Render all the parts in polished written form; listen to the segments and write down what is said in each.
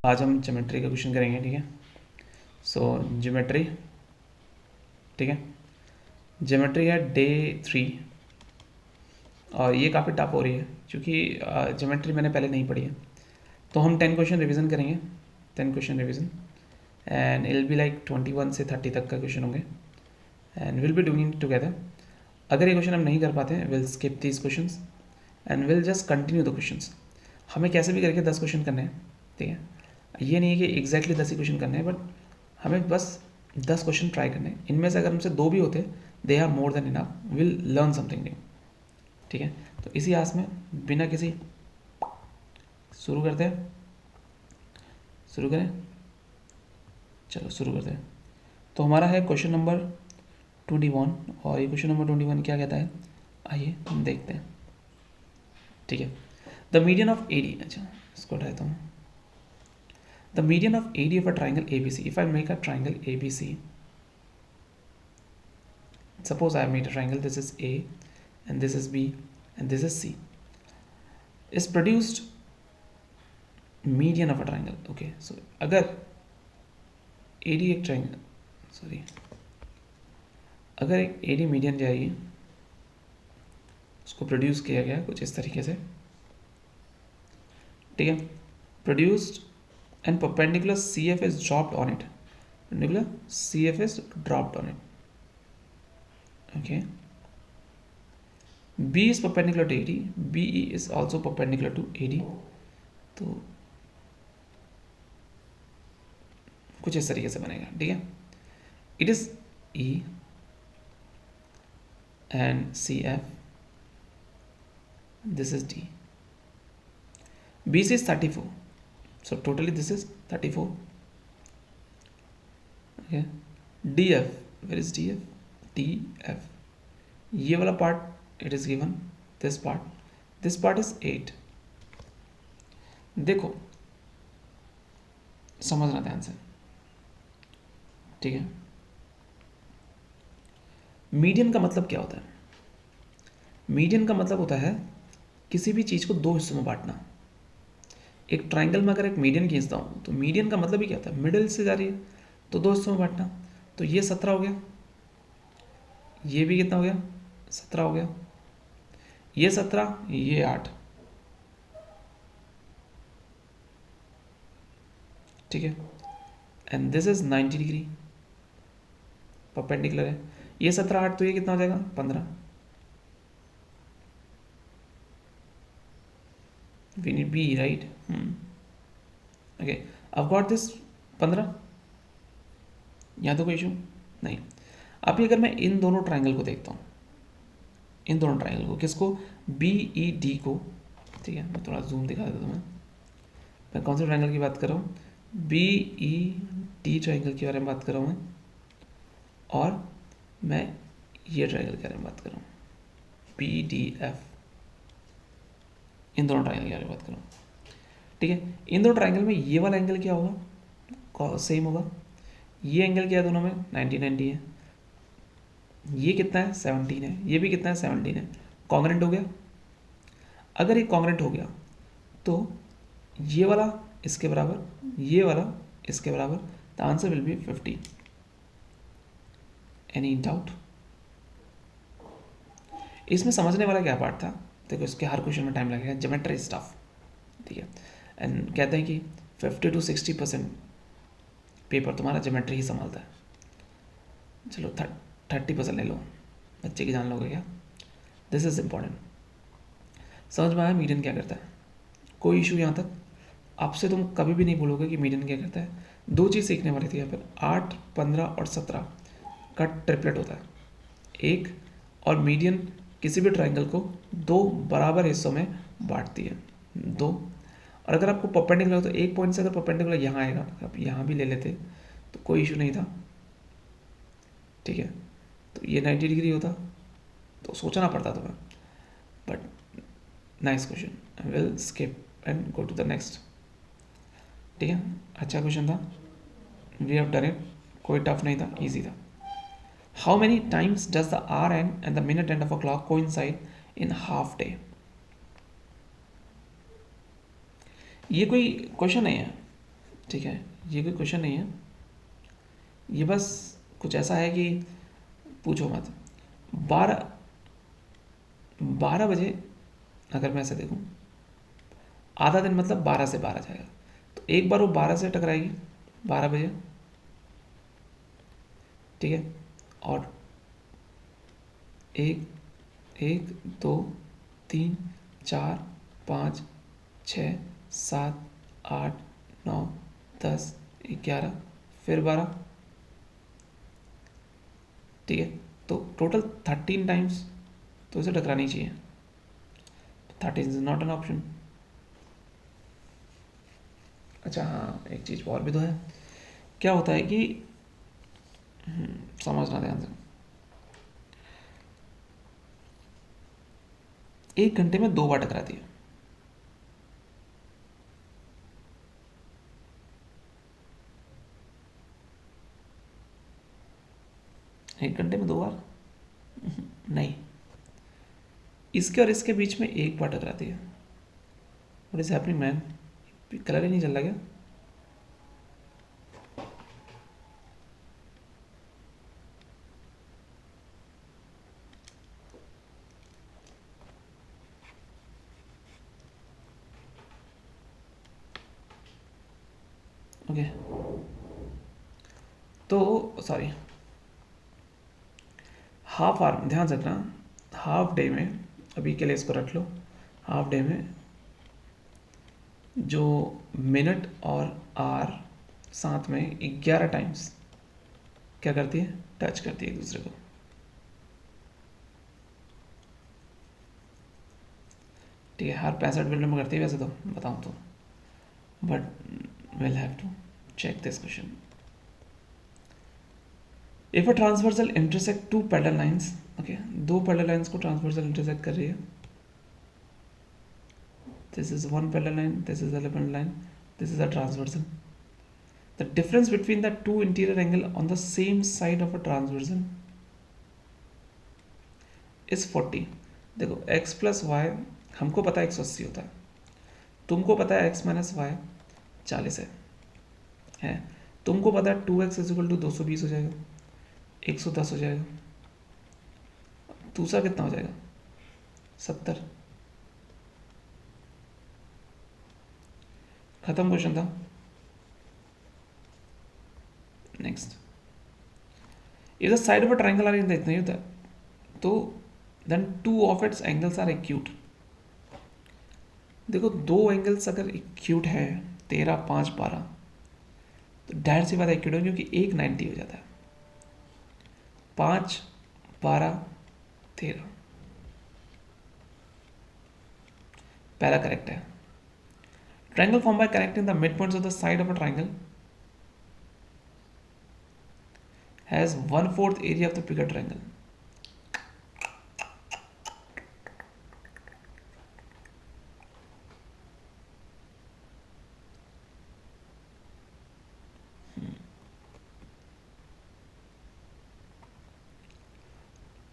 आज हम ज्योमेट्री का क्वेश्चन करेंगे, ठीक है। सो ज्योमेट्री, ठीक है, ज्योमेट्री है डे 3 और ये काफ़ी टफ हो रही है क्योंकि ज्योमेट्री मैंने पहले नहीं पढ़ी है। तो हम 10 क्वेश्चन रिवीजन करेंगे, 10 question revision, and I'll be like 21 से 30 तक का क्वेश्चन होंगे and will be doing together. अगर ये क्वेश्चन हम नहीं कर पाते हैं will skip these question and will just continue the question. हमें कैसे भी करके 10 क्वेश्चन करने हैं, ठीक है। ये नहीं है कि एग्जैक्टली 10 ही क्वेश्चन करने हैं, बट हमें बस 10 क्वेश्चन ट्राई करने हैं। इनमें से अगर हमसे 2 भी होते they are more than enough, will learn something new, ठीक है। तो इसी आस में बिना किसी शुरू करते हैं, शुरू करें, चलो शुरू करते हैं। तो हमारा है क्वेश्चन नंबर 21 और ये क्वेश्चन नंबर 21 क्या कहता है, आइए हम देखते हैं, ठीक है। द मीडियन ऑफ एडी, अच्छा इसको हटाता हूँ। The median of AD of a triangle ABC, if I make a triangle ABC, suppose I have made a triangle, this is A and this is B and this is C, is produced median of a triangle. Okay, so अगर AD एक triangle, sorry, अगर एक AD median जाएगी, उसको produce किया गया कुछ इस तरीके से, ठीक है, produced and perpendicular CF is dropped on it, perpendicular CF is dropped on it, okay. B is perpendicular to AD, BE is also perpendicular to AD, तो कुछ इस तरीके से बनेगा, ठीक है। It is E and CF, this is D, BC is 34, so totally this is 34, okay. DF, where is DF? DF, ये वाला part it is given, this part is 8। देखो समझना ध्यान से, ठीक है। मीडियन का मतलब क्या होता है? मीडियन का मतलब होता है किसी भी चीज़ को 2 हिस्सों में बांटना। एक ट्राइंगल में अगर एक मीडियन खींचता हूँ तो मीडियन का मतलब ही क्या होता है, मिडिल से जा रही है तो 2 हिस्सों में बांटना। तो ये 17 हो गया, ये भी कितना हो गया, 17 हो गया, ये 17, ये 8, ठीक है। And this is 90 degree perpendicular है, ये 17 8, तो ये कितना हो जाएगा, 15। We need B, right, okay. अब गॉट दिस 15, यहाँ तो कोई इशू नहीं। अभी अगर मैं इन दोनों ट्राइंगल को देखता हूँ, इन दोनों ट्राइंगल को, किसको, BED को, ठीक है। मैं थोड़ा जूम दिखा देता हूँ, मैं कौन से ट्राइंगल की बात कर रहा हूँ, BED ट्राइंगल के बारे में बात कर रहा हूँ मैं, और मैं ये ट्राइंगल के बारे में बात कर रहा हूँ, PDF, इन दोनों ट्राइंगल के बारे में बात कर रहा हूँ, ठीक है। इन दोनों ट्राइंगल में ये वाला एंगल क्या होगा, सेम होगा। ये एंगल क्या है दोनों में, 90 90 है। ये कितना है, 17 है, ये भी कितना है, 17 है। कॉन्ग्रेंट हो गया। अगर ये कॉन्ग्रेंट हो गया तो ये वाला इसके बराबर, ये वाला इसके बराबर, the answer will be 50। Any doubt? इसमें समझने वाला क्या पार्ट था, देखो इसके हर क्वेश्चन में टाइम लगेगा, ज्योमेट्री स्टफ, ठीक है। एंड कहते हैं कि 50 to 60% पेपर तुम्हारा ज्योमेट्री ही संभालता है। चलो 30% ले लो, बच्चे की जान लोगे क्या, दिस इज इम्पॉर्टेंट। समझ में आया मीडियन क्या करता है, कोई इशू यहाँ तक? आपसे तुम कभी भी नहीं बोलोगे कि मीडियन क्या करता है। 2 चीज़ सीखने वाली थी यहाँ पर, 8 15 और 17 का ट्रिपलेट होता है एक, और मीडियन किसी भी ट्राइंगल को 2 बराबर हिस्सों में बांटती है, 2। और अगर आपको परपेंडिकुलर हो तो एक पॉइंट से अगर परपेंडिकुलर यहाँ आएगा, आप यहाँ भी ले लेते तो कोई इशू नहीं था, ठीक है। तो ये 90 डिग्री होता तो सोचना पड़ता तुम्हें, but nice question, I will skip and go to the next, ठीक है। अच्छा क्वेश्चन था, वी हैव डन इट, कोई टफ नहीं था, इजी था। How many times does the hour and the minute hand of a clock coincide in half day? ये कोई क्वेश्चन नहीं है, ठीक है, ये कोई क्वेश्चन नहीं है, ये बस कुछ ऐसा है कि पूछो मत। 12 बजे अगर मैं ऐसे देखूँ, आधा दिन मतलब 12 से 12 जाएगा, तो एक बार वो 12 से टकराएगी 12 बजे, ठीक है, और 1 2 3 4 5 6 7 8 9 10 11 फिर 12, ठीक है, तो टोटल 13 टाइम्स तो इसे टकरानी चाहिए। 13 इज नॉट एन ऑप्शन। अच्छा हाँ, एक चीज़ और भी तो है, क्या होता है कि समझना ध्यान से, 1 घंटे में 2 बार टकराती है। एक घंटे में 2 बार नहीं, इसके और इसके बीच में 1 बार टकराती है। What is happening man, colour ही नहीं चल रहा क्या? ओके, तो सॉरी, हाफ आवर ध्यान से रखना, हाफ डे में, अभी के लिए इसको रख लो, हाफ डे में जो मिनट और आवर साथ में 11 टाइम्स क्या करती है, टच करती है एक दूसरे को। ठीक है, हर 65 मिनट में करती है वैसे तो, बताऊँ तो, but will have to check this question. If a transversal intersect two parallel lines, okay, 2 parallel lines को ट्रांसवर्सल इंटरसेक्ट कर रही है, this is one parallel line, this is the parallel line, this is a transversal. The difference between the two interior angle on the same side of a transversal is 40. देखो x plus Y हमको पता है 180 होता है, तुमको पता है x minus Y 40 है, तुमको पता है 2x इज इक्वल टू 220 हो जाएगा, 110 हो जाएगा, दूसरा कितना हो जाएगा 70। खत्म क्वेश्चन था। Next, if the side of a triangle are in the, इतना ही होता है, तो then 2 of its angles are acute. देखो 2 एंगल्स अगर एक्यूट है 13 5 12, तो ढेर सी बात एक्यूट है, क्योंकि 1 90 हो जाता है, 5 12 13, पहला करेक्ट है। Triangle form by connecting the mid points of the side of a triangle has 1/4 area of the bigger triangle.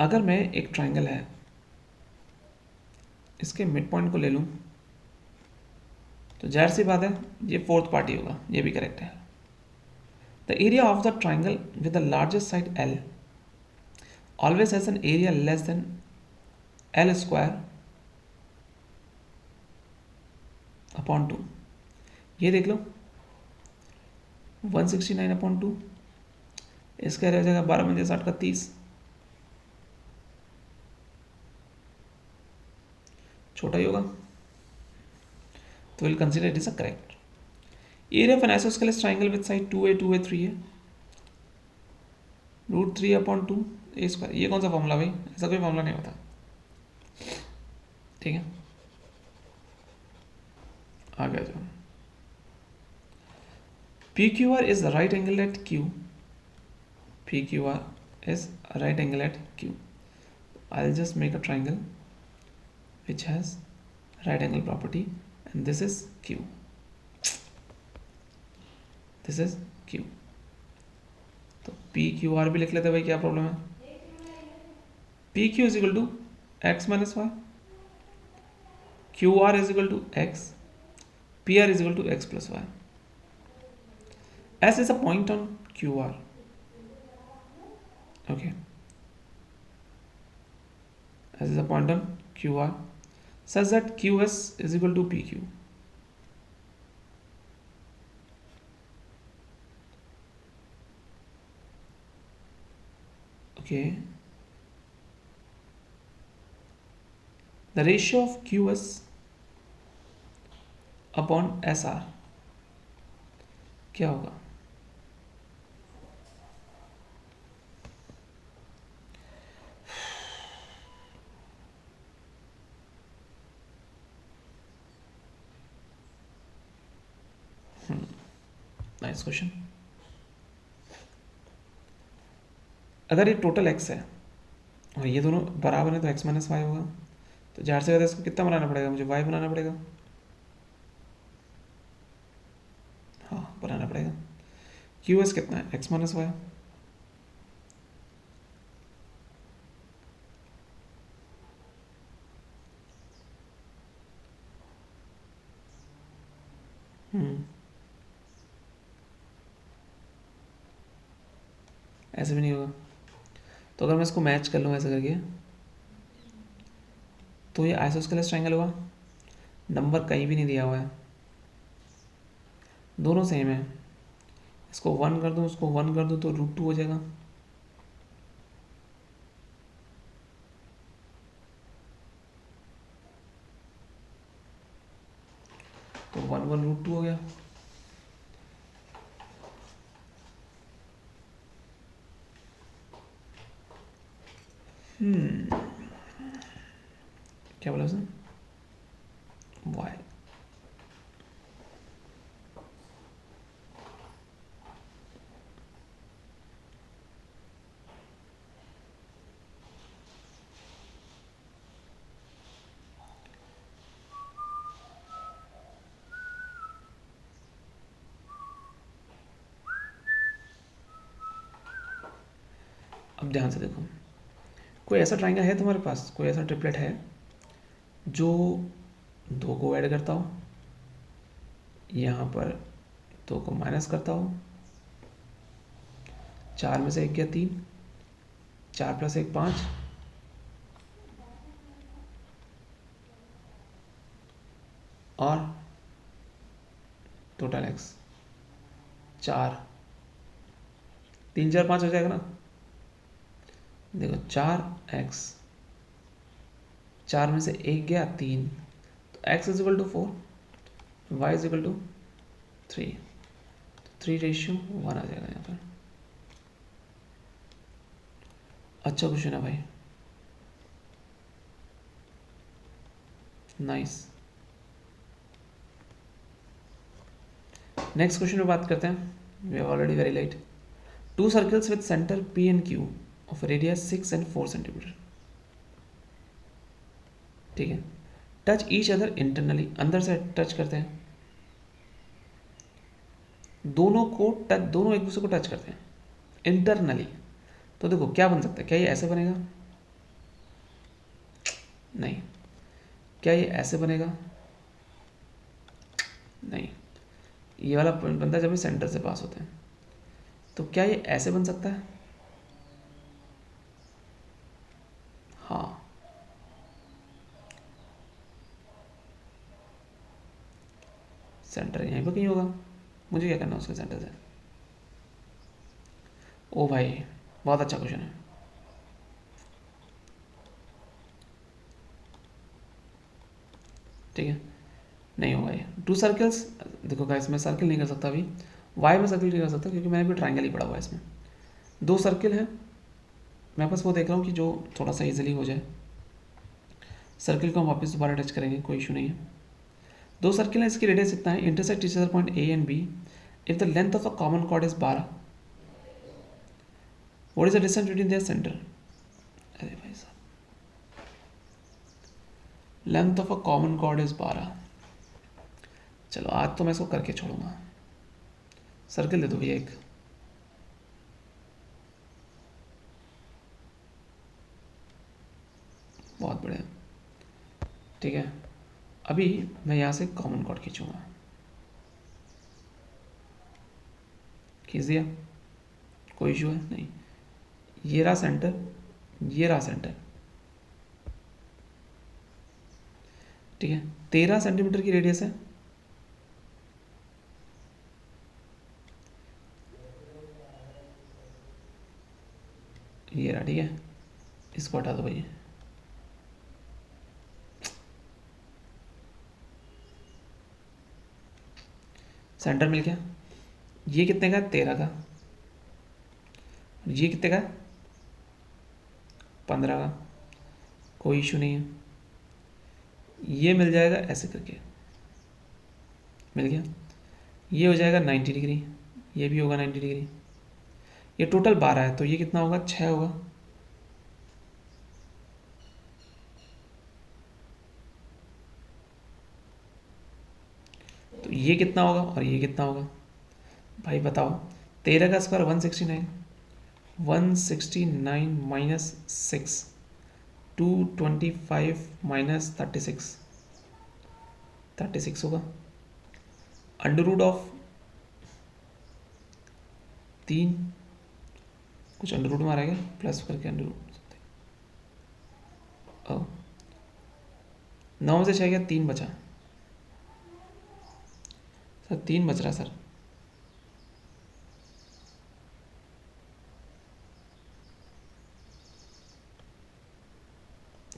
अगर मैं एक ट्राइंगल है, इसके मिड पॉइंट को ले लूँ, तो जाहिर सी बात है ये 4th पार्ट ही होगा, ये भी करेक्ट है। The area of the triangle with the largest side L always has an area less than L square upon 2। ये देख लो 169 अपॉन 2, इसका रह जाएगा 12 में 60 का 30, छोटा ही होगा, तो will consider it is a correct. Area of an isosceles triangle with side 2a 2a 3 है, √3 अपॉन 2 ए स्क्वायर। ये कौन सा फॉर्मूला भाई, ऐसा कोई फॉर्मूला नहीं होता, ठीक है, आ गया जो PQR is the right angle at Q. PQR is a right angle at Q. I'll just make a triangle which has right angle property, and this is Q. This is Q. तो PQR भी लिख लेते भाई, क्या problem है। PQ is equal to x minus y, QR is equal to x, PR is equal to x plus y. S is a point on QR. Okay. S is a point on QR such that QS is equal to PQ. Okay. The ratio of QS upon SR क्या होगा? Nice question. अगर ये total x है और ये दोनों बराबर है तो x माइनस वाई होगा. तो ज़ाहिर सी बात है इसको कितना बनाना पड़ेगा, मुझे y बनाना पड़ेगा. हाँ, बनाना पड़ेगा. QS कितना है? x minus y. ऐसे भी नहीं होगा. तो अगर मैं इसको मैच कर लूँ ऐसा करके तो ये आइसोस्केलेस ट्रायंगल होगा. नंबर कहीं भी नहीं दिया हुआ है, दोनों सेम है. इसको 1 कर दूँ, उसको 1 कर दूँ तो √2 हो जाएगा. तो 1 √2 हो गया. क्या बोला उसने? वाई. अब ध्यान से देखो, कोई ऐसा ट्रायंगल है तुम्हारे पास, कोई ऐसा ट्रिपलेट है जो 2 को ऐड करता हो, यहाँ पर 2 को माइनस करता हो, 4 में से 1 गया 3, 4 + 1 5, और टोटल x 4, 3 4 5 हो जाएगा ना. देखो 4x, 4 में से 1 गया 3, तो x is equal to 4, y is equal to 3, 3:1 आ जाएगा यहाँ पर. अच्छा क्वेश्चन है भाई, नाइस. नेक्स्ट क्वेश्चन पे बात करते हैं. We are already very late. 2 circles with centre P and Q of radius 6 and 4 centimetre. ठीक है. टच ईच अदर इंटरनली, अंदर से टच करते हैं. दोनों एक दूसरे को टच करते हैं इंटरनली. तो देखो क्या बन सकता है. क्या ये ऐसे बनेगा? नहीं. क्या ये ऐसे बनेगा? नहीं. ये वाला पॉइंट बनता है जब ये सेंटर से पास होते हैं. तो क्या ये ऐसे बन सकता है? हाँ. सेंटर यहीं पर कहीं होगा. मुझे क्या करना है उसके सेंटर से? ओ भाई, बहुत अच्छा क्वेश्चन है. ठीक है. नहीं होगा ये. 2 सर्कल्स, देखो गाइस मैं सर्कल नहीं कर सकता अभी. वाई में सर्कल नहीं कर सकता क्योंकि मैंने भी ट्रायंगल ही पढ़ा हुआ है इसमें. 2 सर्कल है, मैं बस वो देख रहा हूँ कि जो थोड़ा सा इजीली हो जाए. सर्कल को हम वापस दोबारा टच करेंगे, कोई इशू नहीं है. 2 सर्कल है, इसकी रेडियस इतना है. Intersect each other point A and B if the length of a common chord is 12. What is the distance between their centre? अरे भाई साहब, length of a common chord is 12. चलो आज तो मैं इसको करके छोड़ूंगा. सर्कल दे दो भैया एक. बहुत बढ़िया. ठीक है. अभी मैं यहाँ से कॉमन कॉर्ड खींचूंगा. खींच दिया, कोई इशू है नहीं। ये रहा सेंटर, ये रहा सेंटर, ठीक है। 13 सेंटीमीटर की रेडियस है, ये रहा, ठीक है। इसको हटा दो भैया, सेंटर मिल गया। ये कितने का है? 13 का। ये कितने का है? 15 का। कोई इशू नहीं है, ये मिल जाएगा ऐसे करके, मिल गया। ये हो जाएगा 90 डिग्री, ये भी होगा 90 डिग्री। ये टोटल 12 है, तो ये कितना होगा? 6 होगा। तो ये कितना होगा और ये कितना होगा भाई बताओ? 13 का स्क्वायर 169, 169 माइनस 6, 225 माइनस 36, 36 होगा। अंडर रूट ऑफ 3, कुछ अंडर रूट में आ रहा है क्या? प्लस करके अंडर रूट, 9 में से 6 गया, 3 बचा सर, 3 बच रहा सर।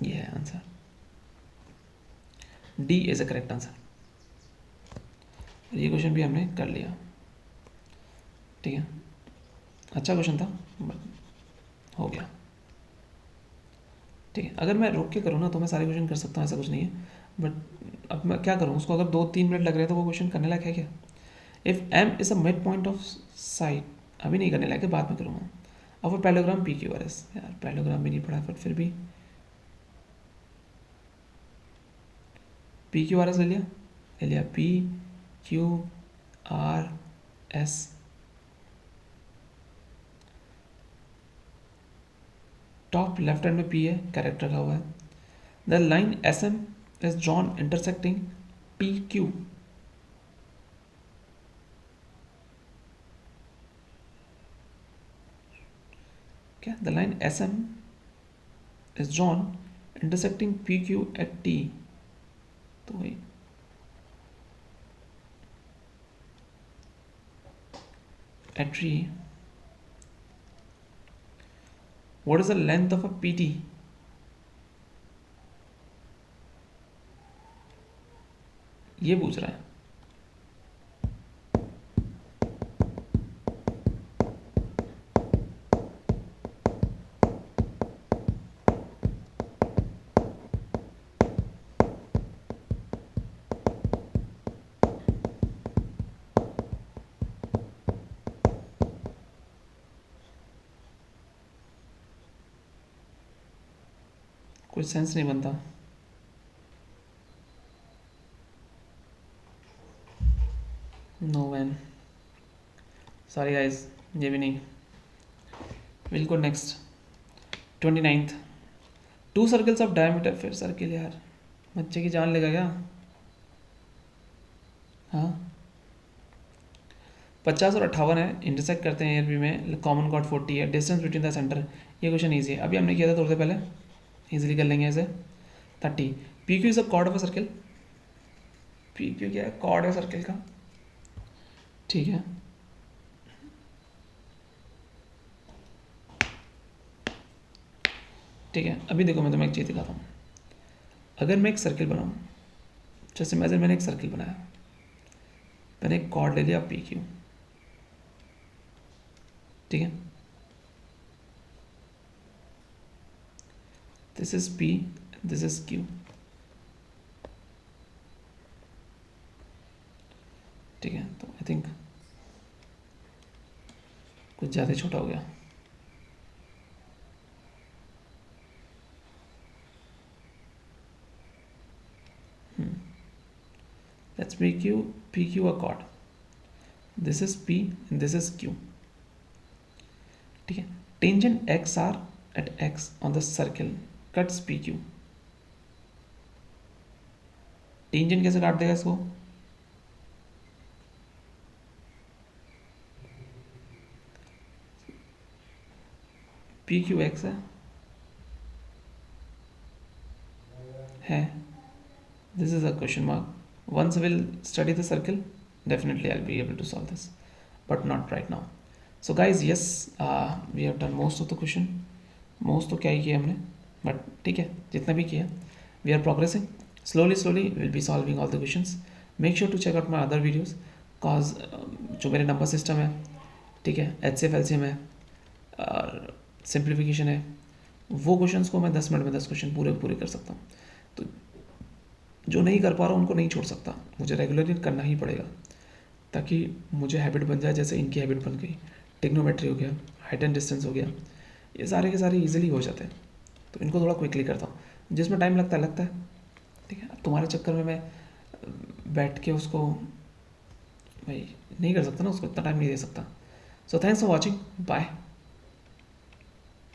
ये है answer, D is a correct answer. ये क्वेश्चन भी हमने कर लिया, ठीक है। अच्छा क्वेश्चन था, हो गया, ठीक है। अगर मैं रोक के करूँ ना तो मैं सारे क्वेश्चन कर सकता हूँ, ऐसा कुछ नहीं है। बट अब मैं क्या करूँ उसको, अगर 2-3 मिनट लग रहे हैं तो वो क्वेश्चन करने लायक है क्या? If M is a mid point of side, अभी नहीं करने लायक है, बाद में करूँगा। अब वो parallelogram P Q R S, यार पैलोग्राम भी नहीं पढ़ा, बट फिर भी पी क्यू आर एस ले लिया, ले लिया। P Q R S, top left hand में पी है, कैरेक्टर रखा हुआ है। The line S M is drawn intersecting P Q, क्या? The line S M is drawn intersecting P Q at T, तो वही at T. What is the length of a P T? ये पूछ रहा है। कोई सेंस नहीं बनता। नो मैन, सॉरी गाइस, ये भी नहीं। Will go next, 29th। 2 circles of diameter, फिर सर्किल यार, बच्चे की जान लेगा क्या? हाँ, 50 और 58 है, इंटरसेक्ट करते हैं एयर बी में, कॉमन कॉर्ड 40 है, डिस्टेंस बिटवीन द सेंटर। ये क्वेश्चन ईजी है, अभी हमने किया था थोड़ी देर पहले, इजीली कर लेंगे ऐसे। 30, P Q is a cord of a circle, P Q क्या है? कॉर्ड है सर्किल का, ठीक है। ठीक है, अभी देखो मैं तुम्हें एक चीज़ दिखाता हूँ। अगर मैं एक सर्किल बनाऊँ, जैसे मैंने एक सर्किल बनाया, मैंने एक कॉर्ड ले लिया पी क्यू, ठीक है। This is P, this is Q, ठीक है। तो आई थिंक कुछ ज़्यादा छोटा हो गया। Let's make you P Q a chord, this is P and this is Q, ठीक है। Tangent X R at X on the circle cuts P Q. Tangent कैसे काट देगा इसको? पी क्यू एक्स है this is a question mark once will study the circle definitely I'll be able to solve this but not right now so guys yes we have done most of the question most तो क्या ही किया हमने but ठीक है जितना भी किया we are progressing slowly we'll be solving all the questions make sure to check out my other videos cause जो मेरे नंबर सिस्टम है ठीक है HCF LCM है सिंप्लीफिकेशन है वो क्वेश्चंस को मैं 10 मिनट में 10 क्वेश्चन पूरे कर सकता हूँ तो जो नहीं कर पा रहा हूँ उनको नहीं छोड़ सकता मुझे रेगुलरली करना ही पड़ेगा ताकि मुझे हैबिट बन जाए जैसे इनकी हैबिट बन गई टिग्नोमेट्री हो गया हाइट एंड डिस्टेंस हो गया ये सारे के सारे इजीली हो जाते हैं तो इनको थोड़ा क्विकली करता हूँ जिसमें टाइम लगता है ठीक है अब तुम्हारे चक्कर में मैं बैठ के उसको भाई नहीं कर सकता ना उसको इतना टाइम नहीं दे सकता so thanks for watching bye